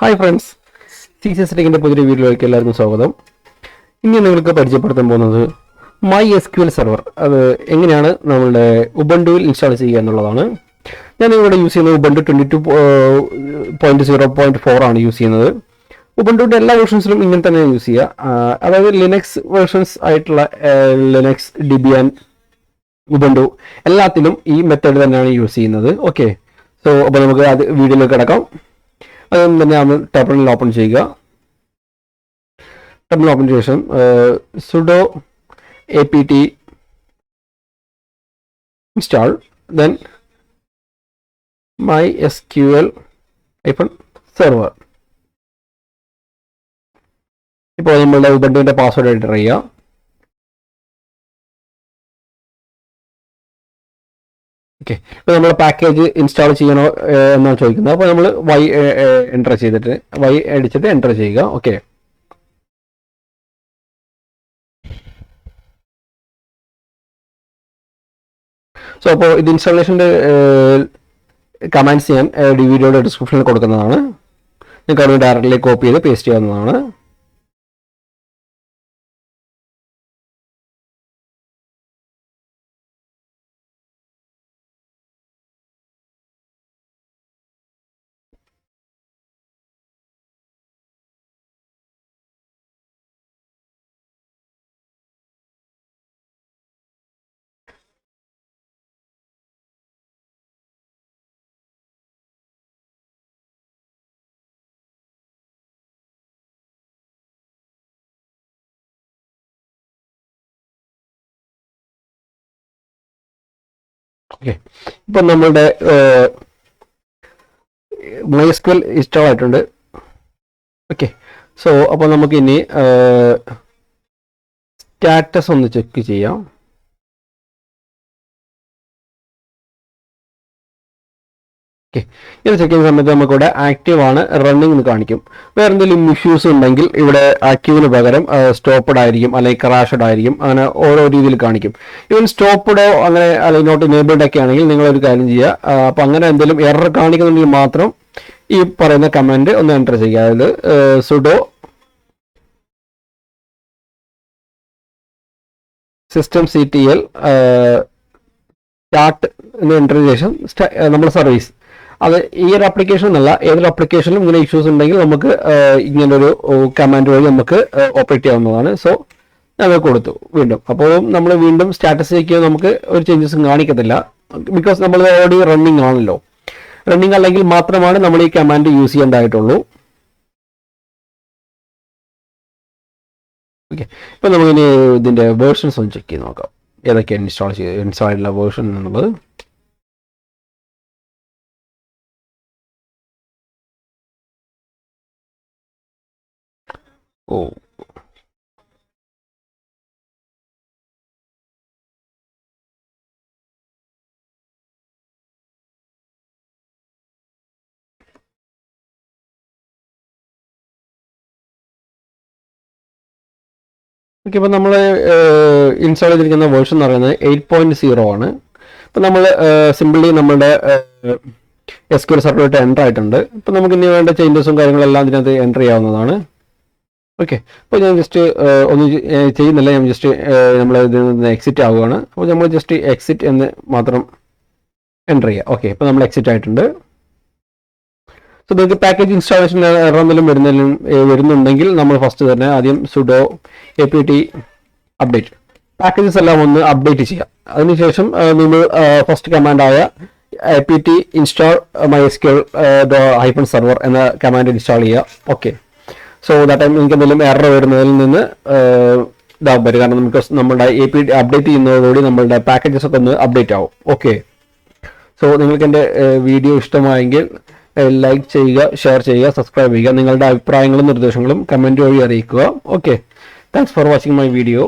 Hi friends, ceases ടെക്കിൻ്റെ പുതിയൊരു വീഡിയോയിലേക്ക് എല്ലാവർക്കും സ്വാഗതം. ഇനി നിങ്ങൾക്ക് പരിചയപ്പെടുത്താൻ പോകുന്നത് MySQL സെർവർ. അത് എങ്ങനെയാണ് നമ്മളുടെ ഉബണ്ടുവിൽ ഇൻസ്റ്റാൾ ചെയ്യുക എന്നുള്ളതാണ്. ഞാൻ ഇവിടെ യൂസ് ചെയ്യുന്നത് ഉബണ്ടു 22.0.4 ആണ് യൂസ് ചെയ്യുന്നത്. ഉബണ്ടുവിൻ്റെ എല്ലാ വേർഷൻസിലും ഇങ്ങനെ തന്നെ യൂസ് ചെയ്യുക. അതായത് ലിനക്സ് വേർഷൻസ് ആയിട്ടുള്ള ലിനക്സ്, ഡിബിയൻ, ഉബണ്ടു എല്ലാത്തിലും ഈ മെത്തേഡ് തന്നെയാണ് യൂസ് ചെയ്യുന്നത്. ഓക്കെ, സോ അപ്പോൾ നമുക്ക് അത് വീഡിയോയിലേക്ക് കിടക്കാം. അതുകൊണ്ട് തന്നെ നമ്മൾ ടെർമിനൽ ഓപ്പൺ ചെയ്യുക. ടെർമിനൽ ഓപ്പൺ ചെയ്ത ശേഷം sudo apt install then mysql server. ഇപ്പോൾ നമ്മളുടെ ഉബണ്ടുവിൻ്റെ പാസ്വേഡ് എൻ്റർ ചെയ്യുക. ഓക്കെ, ഇപ്പോൾ നമ്മൾ പാക്കേജ് ഇൻസ്റ്റാൾ ചെയ്യണോ എന്നാണ് ചോദിക്കുന്നത്. അപ്പോൾ നമ്മൾ എൻ്റർ ചെയ്തിട്ട് അടിച്ചിട്ട് എൻ്റർ ചെയ്യുക. ഓക്കെ, സോ അപ്പോൾ ഇത് ഇൻസ്റ്റാളേഷൻ്റെ കമാൻഡ്സ് ഞാൻ വീഡിയോയുടെ ഡിസ്ക്രിപ്ഷനിൽ കൊടുക്കുന്നതാണ്. നിങ്ങൾക്ക് അവിടെ ഡയറക്റ്റ്ലി കോപ്പി ചെയ്ത് പേസ്റ്റ് ചെയ്യാവുന്നതാണ്. ഓക്കെ, ഇപ്പം നമ്മളുടെ MySQL ഇൻസ്റ്റാൾ ആയിട്ടുണ്ട്. ഓക്കെ, സോ അപ്പോൾ നമുക്ക് ഇനി സ്റ്റാറ്റസ് ഒന്ന് ചെക്ക് ചെയ്യാം. ഓക്കെ, ഇത് ചെക്ക് ചെയ്യുന്ന സമയത്ത് നമുക്കിവിടെ ആക്റ്റീവ് ആണ്, റണ്ണിങ് എന്ന് കാണിക്കും. വേറെ എന്തെങ്കിലും ഇഷ്യൂസ് ഉണ്ടെങ്കിൽ ഇവിടെ ആക്റ്റീവിന് പകരം സ്റ്റോപ്പ്ഡ് ആയിരിക്കും, അല്ലെങ്കിൽ ക്രാഷഡ് ആയിരിക്കും, അങ്ങനെ ഓരോ രീതിയിൽ കാണിക്കും. ഈവൻ സ്റ്റോപ്പ്ഡോ അങ്ങനെ അല്ലെങ്കിൽ നോട്ട് ഇനേബിൾഡ് ഒക്കെ ആണെങ്കിൽ നിങ്ങളൊരു കാര്യം ചെയ്യുക. അപ്പോൾ അങ്ങനെ എന്തെങ്കിലും എറർ കാണിക്കുന്നുണ്ടെങ്കിൽ മാത്രം ഈ പറയുന്ന കമാൻഡ് ഒന്ന് എൻ്റർ ചെയ്യുക. അതായത് sudo systemctl സ്റ്റാർട്ട് എന്ന് എൻ്റർ ചെയ്ത ശേഷം നമ്മുടെ സർവീസ്, അത് ഈ ഒരു ആപ്ലിക്കേഷൻ എന്നല്ല ഏതൊരു ആപ്ലിക്കേഷനിലും ഇങ്ങനെ ഇഷ്യൂസ് ഉണ്ടെങ്കിൽ നമുക്ക് ഇങ്ങനൊരു കമാൻഡ് വഴി നമുക്ക് ഓപ്പറേറ്റ് ചെയ്യാവുന്നതാണ്. സോ അത് കൊടുത്തു വീണ്ടും. അപ്പോൾ നമ്മൾ വീണ്ടും സ്റ്റാറ്റസ് ചെയ്യുമ്പോൾ നമുക്ക് ഒരു ചേഞ്ചസും കാണിക്കത്തില്ല, ബിക്കോസ് നമ്മൾ ഓൾറെഡി റണ്ണിങ് ആണല്ലോ. റണ്ണിങ് അല്ലെങ്കിൽ മാത്രമാണ് നമ്മൾ ഈ കമാൻഡ് യൂസ് ചെയ്യേണ്ടതായിട്ടുള്ളൂ. ഓക്കെ, ഇപ്പം നമുക്കിനി ഇതിൻ്റെ വേർഷൻസ് ഒന്ന് ചെക്ക് ചെയ്ത് നോക്കാം, ഏതൊക്കെയാണ് ഇൻസ്റ്റാൾ ആയിട്ടുള്ള വേർഷൻ എന്നുള്ളത്. ഓ, ഓക്കെ, ഇപ്പോൾ നമ്മൾ ഇൻസ്റ്റാൾ ചെയ്തിരിക്കുന്ന വേർഷൻ എന്ന് പറയുന്നത് 8.0 ആണ്. ഇപ്പോൾ നമ്മൾ സിമ്പിളി നമ്മളുടെ SQL സെർവറിലോട്ട് എൻ്റർ ആയിട്ടുണ്ട്. ഇപ്പോൾ നമുക്ക് ഇനി വേണ്ട ചേഞ്ചസും കാര്യങ്ങളെല്ലാം ഇതിനകത്ത് എൻ്റർ ചെയ്യാവുന്നതാണ്. ഓക്കെ, അപ്പോൾ ഞാൻ ജസ്റ്റ് ഒന്നും ചെയ്യുന്നില്ല, ഞാൻ ജസ്റ്റ് നമ്മൾ ഇതിൽ നിന്ന് എക്സിറ്റ് ആവുകയാണ്. അപ്പോൾ നമ്മൾ ജസ്റ്റ് എക്സിറ്റ് എന്ന് മാത്രം എൻ്റർ ചെയ്യുക. ഓക്കെ, ഇപ്പോൾ നമ്മൾ എക്സിറ്റ് ആയിട്ടുണ്ട്. സോ നിങ്ങൾക്ക് പാക്കേജ് ഇൻസ്റ്റാളേഷൻ എന്തെങ്കിലും വരുന്നുണ്ടെങ്കിൽ നമ്മൾ ഫസ്റ്റ് തന്നെ ആദ്യം sudo apt അപ്ഡേറ്റ് പാക്കേജസ് എല്ലാം ഒന്ന് അപ്ഡേറ്റ് ചെയ്യാം. അതിനുശേഷം നിങ്ങൾ ഫസ്റ്റ് കമാൻഡായ apt install mysql -server എന്ന കമാൻഡ് ഇൻസ്റ്റാൾ ചെയ്യുക. ഓക്കെ, സോ ദാറ്റ് ടൈം നിങ്ങൾക്ക് എന്തെങ്കിലും എറർ വരുന്നതിൽ നിന്ന് ഇതാവും വരും, കാരണം നമുക്ക് നമ്മുടെ apt അപ്ഡേറ്റ് ചെയ്യുന്നതോടുകൂടി നമ്മളുടെ പാക്കേജസ് ഒക്കെ ഒന്ന് അപ്ഡേറ്റ് ആവും. ഓക്കെ, സോ നിങ്ങൾക്ക് എൻ്റെ വീഡിയോ ഇഷ്ടമായെങ്കിൽ ലൈക്ക് ചെയ്യുക, ഷെയർ ചെയ്യുക, സബ്സ്ക്രൈബ് ചെയ്യുക. നിങ്ങളുടെ അഭിപ്രായങ്ങളും നിർദ്ദേശങ്ങളും കമൻറ്റ് വഴി അറിയിക്കുക. Okay, thanks for watching my video.